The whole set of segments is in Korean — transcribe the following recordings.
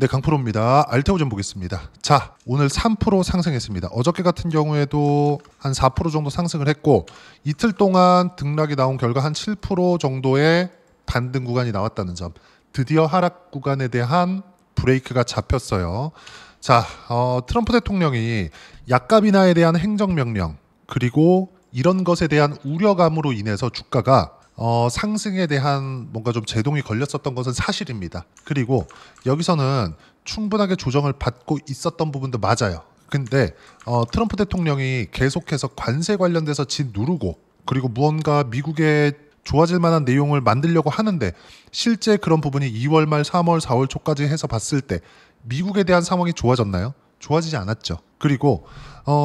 네, 강프로입니다. 알테오전 보겠습니다. 자, 오늘 3% 상승했습니다. 어저께 같은 경우에도 한 4% 정도 상승을 했고 이틀 동안 등락이 나온 결과 한 7% 정도의 반등 구간이 나왔다는 점. 드디어 하락 구간에 대한 브레이크가 잡혔어요. 자, 트럼프 대통령이 약값 인하에 대한 행정명령 그리고 이런 것에 대한 우려감으로 인해서 주가가 상승에 대한 뭔가 좀 제동이 걸렸었던 것은 사실입니다. 그리고 여기서는 충분하게 조정을 받고 있었던 부분도 맞아요. 근데 트럼프 대통령이 계속해서 관세 관련돼서 누르고 그리고 무언가 미국에 좋아질 만한 내용을 만들려고 하는데 실제 그런 부분이 2월 말 3월 4월 초까지 해서 봤을 때 미국에 대한 상황이 좋아졌나요? 좋아지지 않았죠. 그리고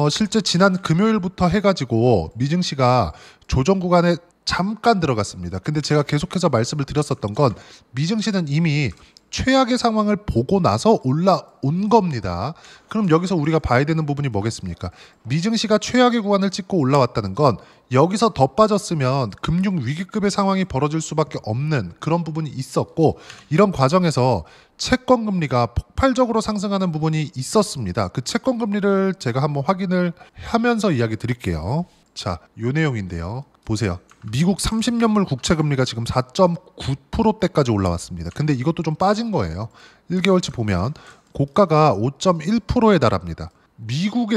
실제 지난 금요일부터 해가지고 미증시가 조정 구간에 잠깐 들어갔습니다. 근데 제가 계속해서 말씀을 드렸었던 건 미증시는 이미 최악의 상황을 보고 나서 올라온 겁니다. 그럼 여기서 우리가 봐야 되는 부분이 뭐겠습니까? 미증시가 최악의 구간을 찍고 올라왔다는 건 여기서 더 빠졌으면 금융 위기급의 상황이 벌어질 수밖에 없는 그런 부분이 있었고 이런 과정에서 채권 금리가 폭발적으로 상승하는 부분이 있었습니다. 그 채권 금리를 제가 한번 확인을 하면서 이야기 드릴게요. 자, 요 내용인데요. 보세요. 미국 30년물 국채 금리가 지금 4.9%대까지 올라왔습니다. 근데 이것도 좀 빠진 거예요. 1개월치 보면 고가가 5.1%에 달합니다. 미국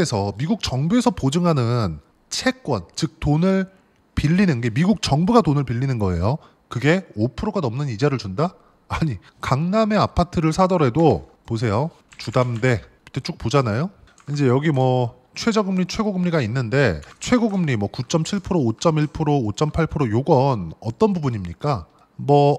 정부에서 보증하는 채권, 즉 돈을 빌리는 게 미국 정부가 돈을 빌리는 거예요. 그게 5%가 넘는 이자를 준다? 아니, 강남의 아파트를 사더라도 보세요. 주담대 밑에 쭉 보잖아요. 이제 여기 최저금리, 최고금리가 있는데 최고금리 9.7%, 5.1%, 5.8% 요건 어떤 부분입니까?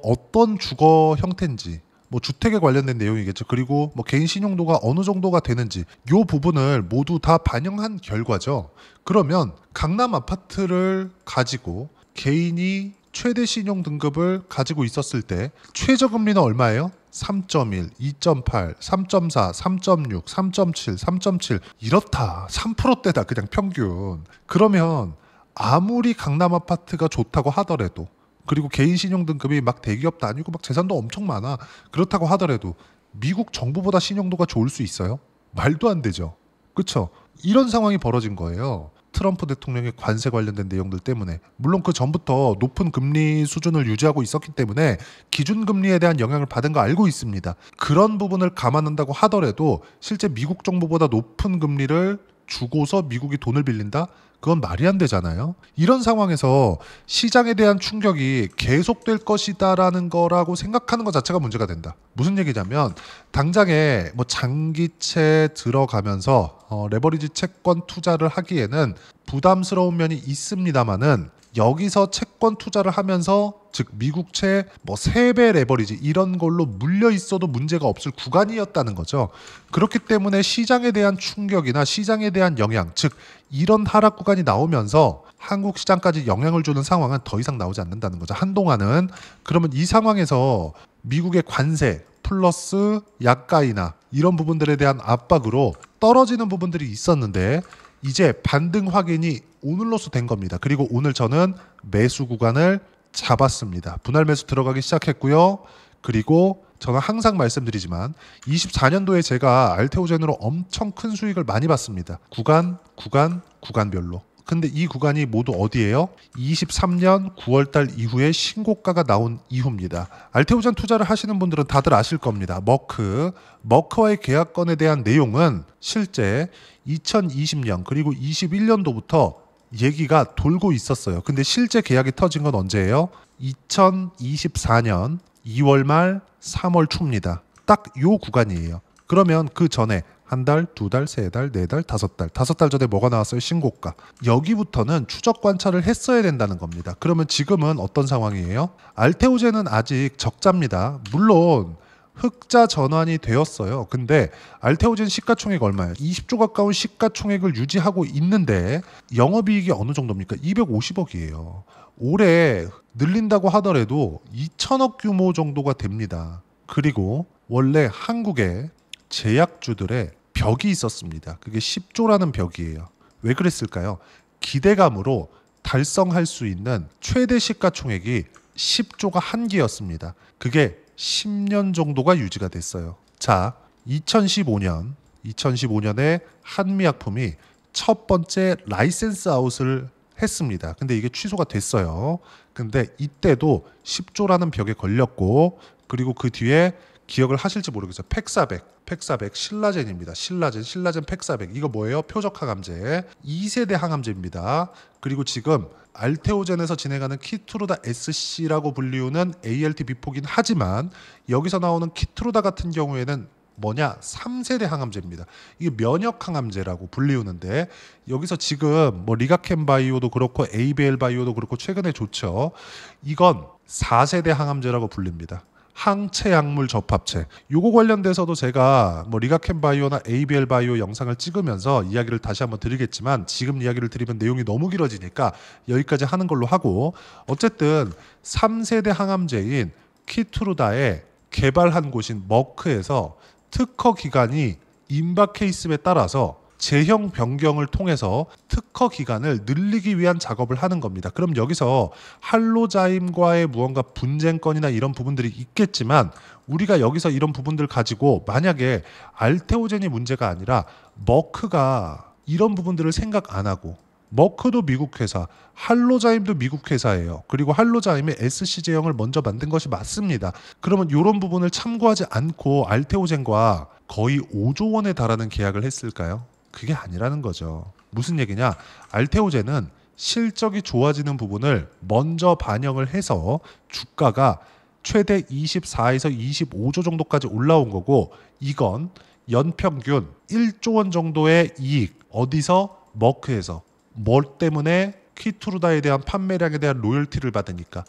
어떤 주거 형태인지 주택에 관련된 내용이겠죠. 그리고 개인 신용도가 어느 정도가 되는지 요 부분을 모두 다 반영한 결과죠. 그러면 강남 아파트를 가지고 개인이 최대 신용 등급을 가지고 있었을 때 최저금리는 얼마예요? 3.1, 2.8, 3.4, 3.6, 3.7, 3.7 이렇다. 3%대다 그냥 평균. 그러면 아무리 강남 아파트가 좋다고 하더라도 그리고 개인 신용 등급이 막 대기업도 아니고 막 재산도 엄청 많아. 그렇다고 하더라도 미국 정부보다 신용도가 좋을 수 있어요? 말도 안 되죠. 그렇죠? 이런 상황이 벌어진 거예요. 트럼프 대통령의 관세 관련된 내용들 때문에 물론 그 전부터 높은 금리 수준을 유지하고 있었기 때문에 기준금리에 대한 영향을 받은 거 알고 있습니다. 그런 부분을 감안한다고 하더라도 실제 미국 정부보다 높은 금리를 주고서 미국이 돈을 빌린다? 그건 말이 안 되잖아요. 이런 상황에서 시장에 대한 충격이 계속될 것이다라는 거라고 생각하는 것 자체가 문제가 된다. 무슨 얘기냐면 당장에 장기채 들어가면서 레버리지 채권 투자를 하기에는 부담스러운 면이 있습니다만은 여기서 채권 투자를 하면서 즉 미국채 3배 레버리지 이런 걸로 물려 있어도 문제가 없을 구간이었다는 거죠. 그렇기 때문에 시장에 대한 충격이나 시장에 대한 영향, 즉 이런 하락 구간이 나오면서 한국 시장까지 영향을 주는 상황은 더 이상 나오지 않는다는 거죠. 한동안은. 그러면 이 상황에서 미국의 관세 플러스 약가 인하 이런 부분들에 대한 압박으로 떨어지는 부분들이 있었는데 이제 반등 확인이 오늘로써 된 겁니다. 그리고 오늘 저는 매수 구간을 잡았습니다. 분할 매수 들어가기 시작했고요. 그리고 저는 항상 말씀드리지만 24년도에 제가 알테오젠으로 엄청 큰 수익을 많이 봤습니다. 구간별로. 근데 이 구간이 모두 어디예요? 23년 9월달 이후에 신고가가 나온 이후입니다. 알테오젠 투자를 하시는 분들은 다들 아실 겁니다. 머크와의 계약건에 대한 내용은 실제 2020년 그리고 21년도부터 얘기가 돌고 있었어요. 근데 실제 계약이 터진 건 언제예요? 2024년 2월 말 3월 초입니다. 딱 요 구간이에요. 그러면 그 전에 한 달, 두 달, 세 달, 네 달, 다섯 달 전에 뭐가 나왔어요? 신고가. 여기부터는 추적 관찰을 했어야 된다는 겁니다. 그러면 지금은 어떤 상황이에요? 알테오젠은 아직 적자입니다. 물론 흑자 전환이 되었어요. 근데 알테오젠 시가총액 얼마예요? 20조 가까운 시가총액을 유지하고 있는데 영업이익이 어느 정도입니까? 250억이에요. 올해 늘린다고 하더라도 2천억 규모 정도가 됩니다. 그리고 원래 한국에 제약주들의 벽이 있었습니다. 그게 10조라는 벽이에요. 왜 그랬을까요? 기대감으로 달성할 수 있는 최대 시가총액이 10조가 한계였습니다. 그게 10년 정도가 유지가 됐어요. 자, 2015년에 한미약품이 첫 번째 라이센스 아웃을 했습니다. 근데 이게 취소가 됐어요. 근데 이때도 10조라는 벽에 걸렸고, 그리고 그 뒤에 기억을 하실지 모르겠어요. 팩사백 신라젠입니다. 신라젠 팩사백. 이거 뭐예요? 표적 항암제. 2세대 항암제입니다. 그리고 지금 알테오젠에서 진행하는 키트루다 SC라고 불리우는 ALT 비포긴 하지만 여기서 나오는 키트루다 같은 경우에는 뭐냐? 3세대 항암제입니다. 이게 면역 항암제라고 불리우는데 여기서 지금 뭐 리가켄 바이오도 그렇고 ABL 바이오도 그렇고 최근에 좋죠. 이건 4세대 항암제라고 불립니다. 항체 약물 접합체. 요거 관련돼서도 제가 뭐 리가켄 바이오나 ABL 바이오 영상을 찍으면서 이야기를 다시 한번 드리겠지만 지금 이야기를 드리면 내용이 너무 길어지니까 여기까지 하는 걸로 하고, 어쨌든 3세대 항암제인 키트루다에 개발한 곳인 머크에서 특허 기간이 임박 케이스에 따라서 제형 변경을 통해서 특허 기간을 늘리기 위한 작업을 하는 겁니다. 그럼 여기서 할로자임과의 무언가 분쟁권이나 이런 부분들이 있겠지만 우리가 여기서 이런 부분들 가지고 만약에 알테오젠이 문제가 아니라 머크가 이런 부분들을 생각 안 하고, 머크도 미국 회사, 할로자임도 미국 회사예요. 그리고 할로자임이 SC 제형을 먼저 만든 것이 맞습니다. 그러면 이런 부분을 참고하지 않고 알테오젠과 거의 5조 원에 달하는 계약을 했을까요? 그게 아니라는 거죠. 무슨 얘기냐? 알테오젠은 실적이 좋아지는 부분을 먼저 반영을 해서 주가가 최대 24에서 25조 정도까지 올라온 거고, 이건 연평균 1조 원 정도의 이익, 어디서? 머크에서. 뭘 때문에? 키트루다에 대한 판매량에 대한 로열티를 받으니까.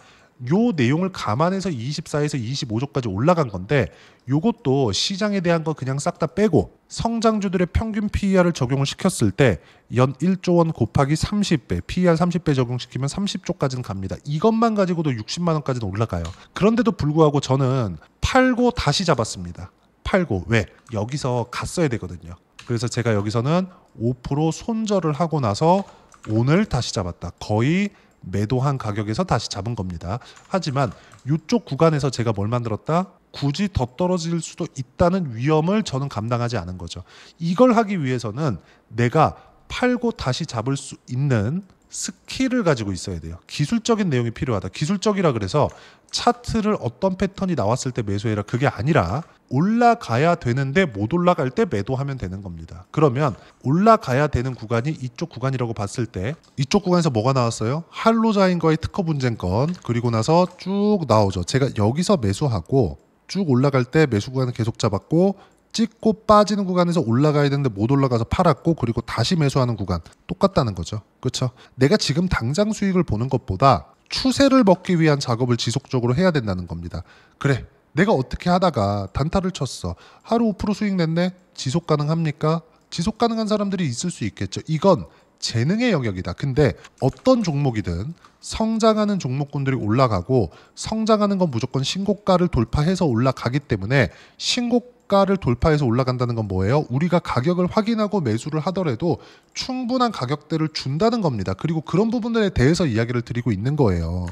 요 내용을 감안해서 24에서 25조까지 올라간 건데, 요것도 시장에 대한 거 그냥 싹 다 빼고 성장주들의 평균 PER을 적용을 시켰을 때 연 1조 원 곱하기 30배, PER 30배 적용시키면 30조까지는 갑니다. 이것만 가지고도 60만 원까지는 올라가요. 그런데도 불구하고 저는 팔고 다시 잡았습니다. 팔고. 왜? 여기서 갔어야 되거든요. 그래서 제가 여기서는 5% 손절을 하고 나서 오늘 다시 잡았다. 거의 매도한 가격에서 다시 잡은 겁니다. 하지만 이쪽 구간에서 제가 뭘 만들었다? 굳이 더 떨어질 수도 있다는 위험을 저는 감당하지 않은 거죠. 이걸 하기 위해서는 내가 팔고 다시 잡을 수 있는 스킬을 가지고 있어야 돼요. 기술적인 내용이 필요하다. 기술적이라 그래서 차트를 어떤 패턴이 나왔을 때 매수해라, 그게 아니라 올라가야 되는데 못 올라갈 때 매도하면 되는 겁니다. 그러면 올라가야 되는 구간이 이쪽 구간이라고 봤을 때 이쪽 구간에서 뭐가 나왔어요? 할로자인과의 특허 분쟁권. 그리고 나서 쭉 나오죠. 제가 여기서 매수하고 쭉 올라갈 때 매수 구간을 계속 잡았고, 찍고 빠지는 구간에서 올라가야 되는데 못 올라가서 팔았고, 그리고 다시 매수하는 구간 똑같다는 거죠. 그렇죠? 내가 지금 당장 수익을 보는 것보다 추세를 먹기 위한 작업을 지속적으로 해야 된다는 겁니다. 그래, 내가 어떻게 하다가 단타를 쳤어. 하루 5% 수익 냈네. 지속 가능합니까? 지속 가능한 사람들이 있을 수 있겠죠. 이건 재능의 영역이다. 근데 어떤 종목이든 성장하는 종목군들이 올라가고, 성장하는 건 무조건 신고가를 돌파해서 올라가기 때문에, 신고가를 돌파해서 올라간다는 건 뭐예요? 우리가 가격을 확인하고 매수를 하더라도 충분한 가격대를 준다는 겁니다. 그리고 그런 부분들에 대해서 이야기를 드리고 있는 거예요.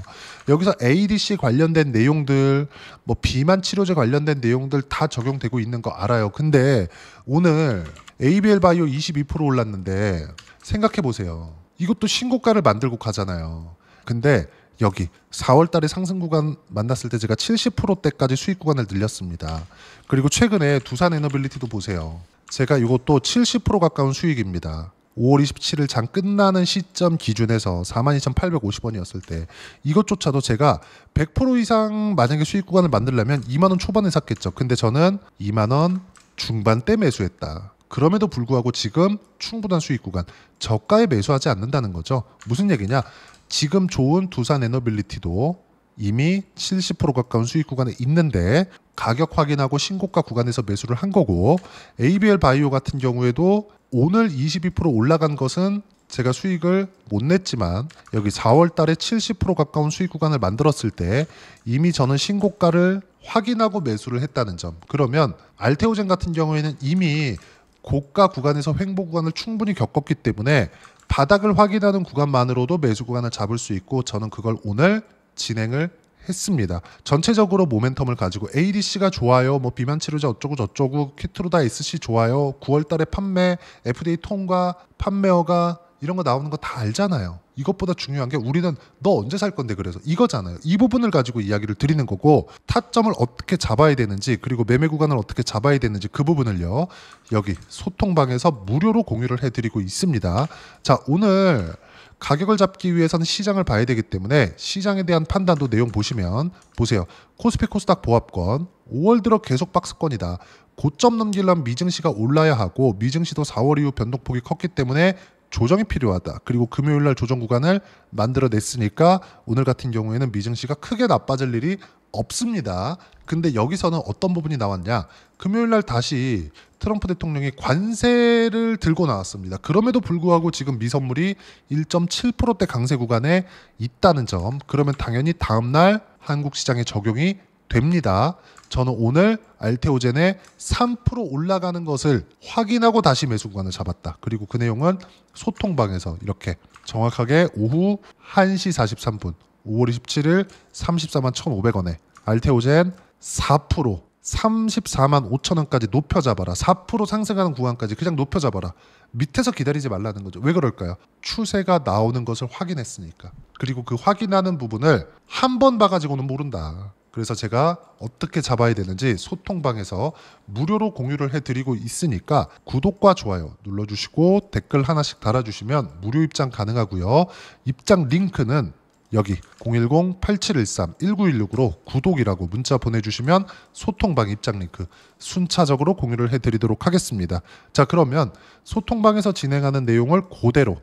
여기서 ADC 관련된 내용들, 뭐 비만 치료제 관련된 내용들 다 적용되고 있는 거 알아요. 근데 오늘 ABL 바이오 22% 올랐는데 생각해 보세요. 이것도 신고가를 만들고 가잖아요. 근데 여기 4월 달에 상승 구간 만났을 때 제가 70%대까지 수익 구간을 늘렸습니다. 그리고 최근에 두산 에너빌리티도 보세요. 제가 이것도 70% 가까운 수익입니다. 5월 27일 장 끝나는 시점 기준에서 42,850원이었을 때 이것조차도 제가 100% 이상 만약에 수익 구간을 만들려면 2만 원 초반에 샀겠죠. 근데 저는 2만 원 중반대 매수했다. 그럼에도 불구하고 지금 충분한 수익 구간, 저가에 매수하지 않는다는 거죠. 무슨 얘기냐? 지금 좋은 두산 에너빌리티도 이미 70% 가까운 수익 구간에 있는데 가격 확인하고 신고가 구간에서 매수를 한 거고, ABL 바이오 같은 경우에도 오늘 22% 올라간 것은 제가 수익을 못 냈지만 여기 4월 달에 70% 가까운 수익 구간을 만들었을 때 이미 저는 신고가를 확인하고 매수를 했다는 점. 그러면 알테오젠 같은 경우에는 이미 고가 구간에서 횡보 구간을 충분히 겪었기 때문에 바닥을 확인하는 구간만으로도 매수 구간을 잡을 수 있고, 저는 그걸 오늘 진행을 했습니다. 전체적으로 모멘텀을 가지고 ADC가 좋아요, 뭐 비만 치료제 어쩌고 저쩌고, 키트로다 SC 좋아요, 9월달에 판매, FDA 통과, 판매허가 이런 거 나오는 거 다 알잖아요. 이것보다 중요한 게 우리는 너 언제 살 건데 그래서 이거잖아요. 이 부분을 가지고 이야기를 드리는 거고, 타점을 어떻게 잡아야 되는지, 그리고 매매 구간을 어떻게 잡아야 되는지 그 부분을요, 여기 소통방에서 무료로 공유를 해드리고 있습니다. 자, 오늘 가격을 잡기 위해서는 시장을 봐야 되기 때문에 시장에 대한 판단도 내용 보시면 보세요. 코스피 코스닥 보합권 5월 들어 계속 박스권이다. 고점 넘기려면 미증시가 올라야 하고, 미증시도 4월 이후 변동폭이 컸기 때문에 조정이 필요하다. 그리고 금요일날 조정 구간을 만들어냈으니까 오늘 같은 경우에는 미증시가 크게 나빠질 일이 없습니다. 근데 여기서는 어떤 부분이 나왔냐? 금요일날 다시 트럼프 대통령이 관세를 들고 나왔습니다. 그럼에도 불구하고 지금 미선물이 1.7%대 강세 구간에 있다는 점, 그러면 당연히 다음날 한국 시장에 적용이 됩니다. 저는 오늘 알테오젠의 3% 올라가는 것을 확인하고 다시 매수 구간을 잡았다. 그리고 그 내용은 소통방에서 이렇게 정확하게 오후 1시 43분 5월 27일 34만 1,500원에 알테오젠 4% 34만 5천 원까지 높여 잡아라. 4% 상승하는 구간까지 그냥 높여 잡아라. 밑에서 기다리지 말라는 거죠. 왜 그럴까요? 추세가 나오는 것을 확인했으니까. 그리고 그 확인하는 부분을 한 번 봐가지고는 모른다. 그래서 제가 어떻게 잡아야 되는지 소통방에서 무료로 공유를 해드리고 있으니까 구독과 좋아요 눌러주시고 댓글 하나씩 달아주시면 무료 입장 가능하고요. 입장 링크는 여기 010-8713-1916으로 구독이라고 문자 보내주시면 소통방 입장 링크 순차적으로 공유를 해드리도록 하겠습니다. 자, 그러면 소통방에서 진행하는 내용을 그대로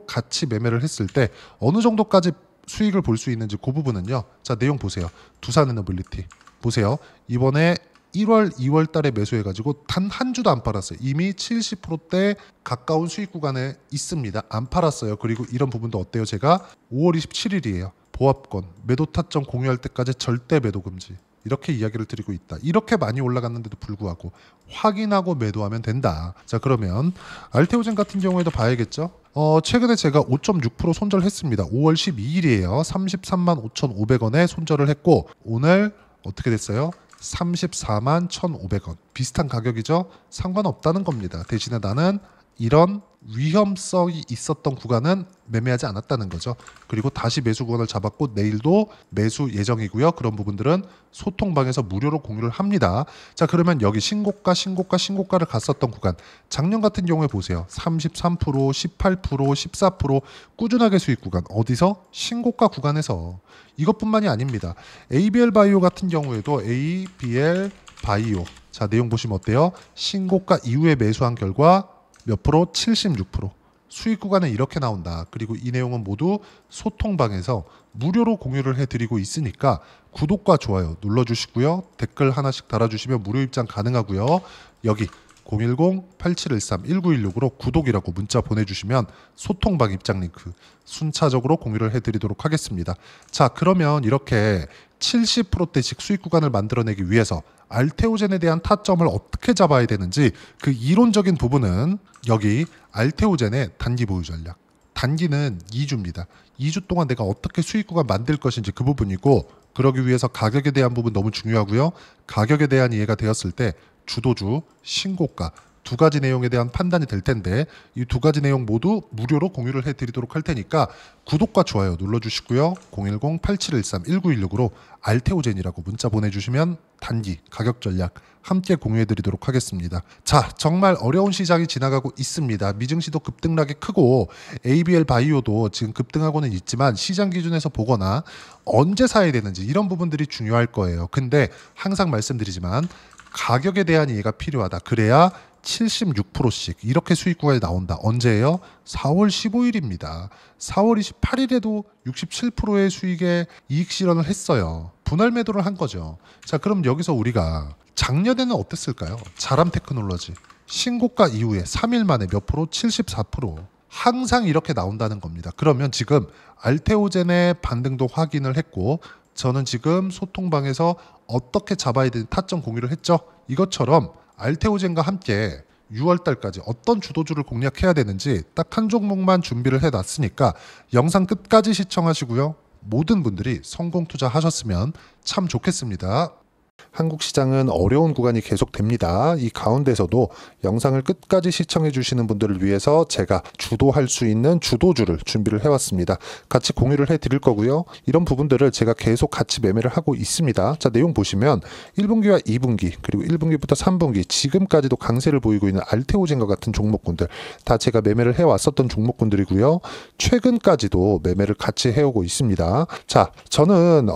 같이 매매를 했을 때 어느 정도까지 수익을 볼 수 있는지 그 부분은요. 자, 내용 보세요. 두산에너빌리티 보세요. 이번에 1월, 2월 달에 매수해가지고 단 한 주도 안 팔았어요. 이미 70%대 가까운 수익 구간에 있습니다. 안 팔았어요. 그리고 이런 부분도 어때요? 제가 5월 27일이에요. 보합권, 매도 타점 공유할 때까지 절대 매도 금지. 이렇게 이야기를 드리고 있다. 이렇게 많이 올라갔는데도 불구하고 확인하고 매도하면 된다. 자, 그러면 알테오젠 같은 경우에도 봐야겠죠. 최근에 제가 5.6% 손절했습니다. 5월 12일이에요. 33만 5,500원에 손절을 했고 오늘 어떻게 됐어요? 34만 1,500원. 비슷한 가격이죠. 상관없다는 겁니다. 대신에 나는 이런 위험성이 있었던 구간은 매매하지 않았다는 거죠. 그리고 다시 매수 구간을 잡았고 내일도 매수 예정이고요. 그런 부분들은 소통방에서 무료로 공유를 합니다. 자, 그러면 여기 신고가를 갔었던 구간, 작년 같은 경우에 보세요. 33%, 18%, 14% 꾸준하게 수익 구간. 어디서? 신고가 구간에서. 이것뿐만이 아닙니다. ABL 바이오 같은 경우에도 ABL 바이오, 자, 내용 보시면 어때요? 신고가 이후에 매수한 결과 몇 프로? 76%. 수익 구간은 이렇게 나온다. 그리고 이 내용은 모두 소통방에서 무료로 공유를 해드리고 있으니까 구독과 좋아요 눌러주시고요. 댓글 하나씩 달아주시면 무료 입장 가능하고요. 여기 010-8713-1916으로 구독이라고 문자 보내주시면 소통방 입장 링크 순차적으로 공유를 해드리도록 하겠습니다. 자, 그러면 이렇게 70%대씩 수익 구간을 만들어내기 위해서 알테오젠에 대한 타점을 어떻게 잡아야 되는지 그 이론적인 부분은 여기 알테오젠의 단기 보유 전략. 단기는 2주입니다. 2주 동안 내가 어떻게 수익 구간 만들 것인지 그 부분이고, 그러기 위해서 가격에 대한 부분 너무 중요하고요. 가격에 대한 이해가 되었을 때 주도주, 신고가 두 가지 내용에 대한 판단이 될 텐데 이 두 가지 내용 모두 무료로 공유를 해드리도록 할 테니까 구독과 좋아요 눌러주시고요. 010-8713-1916으로 알테오젠이라고 문자 보내주시면 단기 가격 전략 함께 공유해드리도록 하겠습니다. 자, 정말 어려운 시장이 지나가고 있습니다. 미증시도 급등락이 크고 ABL 바이오도 지금 급등하고는 있지만 시장 기준에서 보거나 언제 사야 되는지 이런 부분들이 중요할 거예요. 근데 항상 말씀드리지만 가격에 대한 이해가 필요하다. 그래야 76%씩 이렇게 수익 구간이 나온다. 언제예요? 4월 15일입니다. 4월 28일에도 67%의 수익에 이익 실현을 했어요. 분할 매도를 한 거죠. 자, 그럼 여기서 우리가 작년에는 어땠을까요? 자람 테크놀로지 신고가 이후에 3일 만에 몇 프로? 74%. 항상 이렇게 나온다는 겁니다. 그러면 지금 알테오젠의 반등도 확인을 했고 저는 지금 소통방에서 어떻게 잡아야 되는 타점 공유를 했죠. 이것처럼 알테오젠과 함께 6월달까지 어떤 주도주를 공략해야 되는지 딱 한 종목만 준비를 해놨으니까 영상 끝까지 시청하시고요. 모든 분들이 성공 투자하셨으면 참 좋겠습니다. 한국 시장은 어려운 구간이 계속됩니다. 이 가운데서도 영상을 끝까지 시청해 주시는 분들을 위해서 제가 주도할 수 있는 주도주를 준비를 해왔습니다. 같이 공유를 해드릴 거고요. 이런 부분들을 제가 계속 같이 매매를 하고 있습니다. 자, 내용 보시면 1분기와 2분기 그리고 1분기부터 3분기 지금까지도 강세를 보이고 있는 알테오젠과 같은 종목군들 다 제가 매매를 해왔었던 종목군들이고요. 최근까지도 매매를 같이 해오고 있습니다. 자, 저는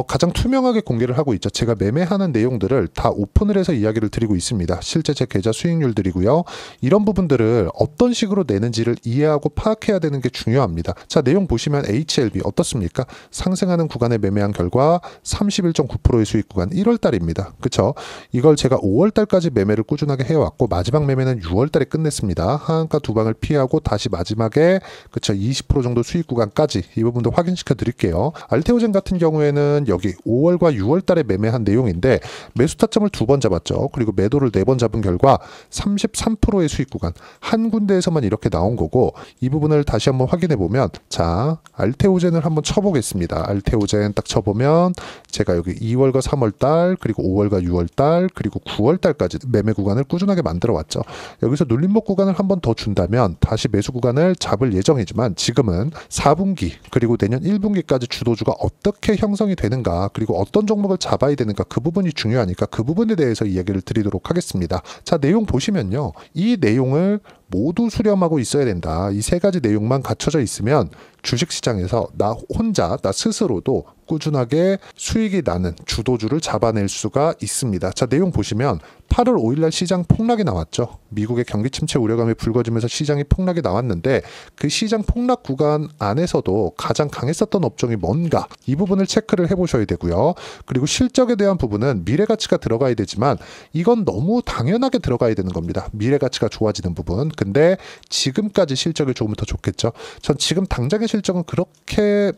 가장 투명하게 공개를 하고 있죠. 제가 매매하는 내용들을 다 오픈을 해서 이야기를 드리고 있습니다. 실제 제 계좌 수익률들이고요. 이런 부분들을 어떤 식으로 내는지를 이해하고 파악해야 되는 게 중요합니다. 자, 내용 보시면 HLB 어떻습니까? 상승하는 구간에 매매한 결과 31.9%의 수익 구간 1월달입니다. 그쵸? 이걸 제가 5월달까지 매매를 꾸준하게 해왔고 마지막 매매는 6월달에 끝냈습니다. 하한가 두 방을 피하고 다시 마지막에 그쵸 20% 정도 수익 구간까지 이 부분도 확인시켜 드릴게요. 알테오젠 같은 경우에는 여기 5월과 6월달에 매매한 내용인데 매수 타점을 2번 잡았죠. 그리고 매도를 4번 잡은 결과 33%의 수익 구간 한 군데에서만 이렇게 나온 거고 이 부분을 다시 한번 확인해 보면 자 알테오젠을 한번 쳐보겠습니다. 알테오젠 딱 쳐보면 제가 여기 2월과 3월달 그리고 5월과 6월달 그리고 9월달까지 매매 구간을 꾸준하게 만들어 왔죠. 여기서 눌림목 구간을 한번 더 준다면 다시 매수 구간을 잡을 예정이지만 지금은 4분기 그리고 내년 1분기까지 주도주가 어떻게 형성이 되는가 그리고 어떤 종목을 잡아야 되는가 그 부분이 중요하니까 그 부분에 대해서 이야기를 드리도록 하겠습니다. 자, 내용 보시면요. 이 내용을 모두 수렴하고 있어야 된다. 이 세 가지 내용만 갖춰져 있으면 주식시장에서 나 혼자, 나 스스로도 꾸준하게 수익이 나는 주도주를 잡아낼 수가 있습니다. 자, 내용 보시면 8월 5일날 시장 폭락이 나왔죠. 미국의 경기 침체 우려감이 불거지면서 시장이 폭락이 나왔는데 그 시장 폭락 구간 안에서도 가장 강했었던 업종이 뭔가 이 부분을 체크를 해보셔야 되고요. 그리고 실적에 대한 부분은 미래가치가 들어가야 되지만 이건 너무 당연하게 들어가야 되는 겁니다. 미래가치가 좋아지는 부분. 근데 지금까지 실적이 조금 더 좋겠죠. 전 지금 당장의 실적은 그렇게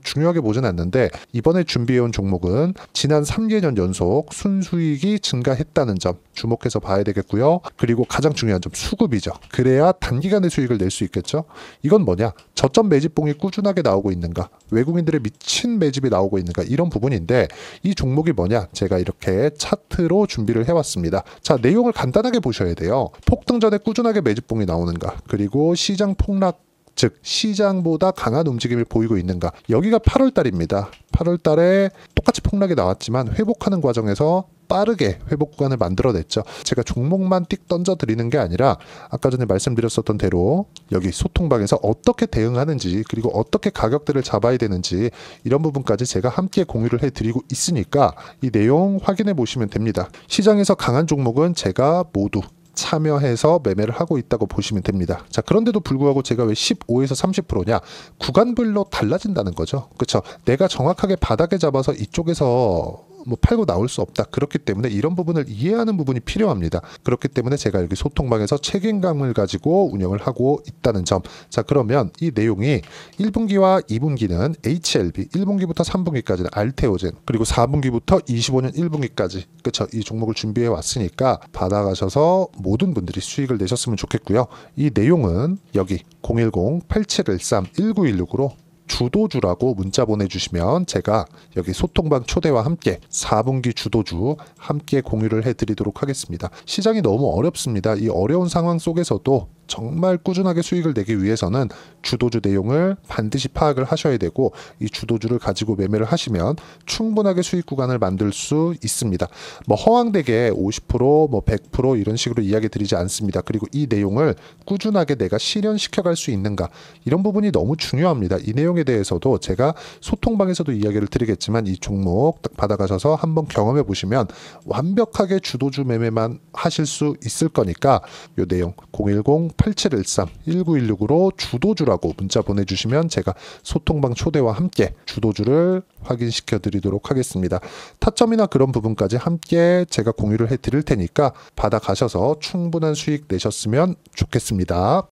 중요하게 보진 않는데 이번에 준비해온 종목은 지난 3개년 연속 순수익이 증가했다는 점 주목해서 봐야 되겠고요. 그리고 가장 중요한 점 수급이죠. 그래야 단기간에 수익을 낼 수 있겠죠. 이건 뭐냐? 저점 매집봉이 꾸준하게 나오고 있는가? 외국인들의 미친 매집이 나오고 있는가? 이런 부분인데 이 종목이 뭐냐? 제가 이렇게 차트로 준비를 해왔습니다. 자, 내용을 간단하게 보셔야 돼요. 폭등 전에 꾸준하게 매집봉이 나오는가? 그리고 시장 폭락 즉 시장보다 강한 움직임을 보이고 있는가. 여기가 8월 달입니다. 8월 달에 똑같이 폭락이 나왔지만 회복하는 과정에서 빠르게 회복 구간을 만들어냈죠. 제가 종목만 띡 던져 드리는 게 아니라 아까 전에 말씀드렸었던 대로 여기 소통방에서 어떻게 대응하는지 그리고 어떻게 가격대를 잡아야 되는지 이런 부분까지 제가 함께 공유를 해드리고 있으니까 이 내용 확인해 보시면 됩니다. 시장에서 강한 종목은 제가 모두 참여해서 매매를 하고 있다고 보시면 됩니다. 자, 그런데도 불구하고 제가 왜 15에서 30%냐? 구간별로 달라진다는 거죠. 그렇죠? 내가 정확하게 바닥에 잡아서 이쪽에서 팔고 나올 수 없다. 그렇기 때문에 이런 부분을 이해하는 부분이 필요합니다. 그렇기 때문에 제가 여기 소통방에서 책임감을 가지고 운영을 하고 있다는 점. 자, 그러면 이 내용이 1분기와 2분기는 HLB, 1분기부터 3분기까지는 알테오젠, 그리고 4분기부터 25년 1분기까지 그쵸? 이 종목을 준비해 왔으니까 받아가셔서 모든 분들이 수익을 내셨으면 좋겠고요. 이 내용은 여기 010-8713-1916으로 주도주라고 문자 보내주시면 제가 여기 소통방 초대와 함께 4분기 주도주 함께 공유를 해드리도록 하겠습니다. 시장이 너무 어렵습니다. 이 어려운 상황 속에서도 정말 꾸준하게 수익을 내기 위해서는 주도주 내용을 반드시 파악을 하셔야 되고 이 주도주를 가지고 매매를 하시면 충분하게 수익 구간을 만들 수 있습니다. 허황되게 50%, 100% 이런 식으로 이야기 드리지 않습니다. 그리고 이 내용을 꾸준하게 내가 실현시켜 갈 수 있는가 이런 부분이 너무 중요합니다. 이 내용에 대해서도 제가 소통방에서도 이야기를 드리겠지만 이 종목 딱 받아가셔서 한번 경험해 보시면 완벽하게 주도주 매매만 하실 수 있을 거니까 이 내용 010-8713-1916으로 주도주라고 문자 보내주시면 제가 소통방 초대와 함께 주도주를 확인시켜 드리도록 하겠습니다. 타점이나 그런 부분까지 함께 제가 공유를 해 드릴 테니까 받아가셔서 충분한 수익 내셨으면 좋겠습니다.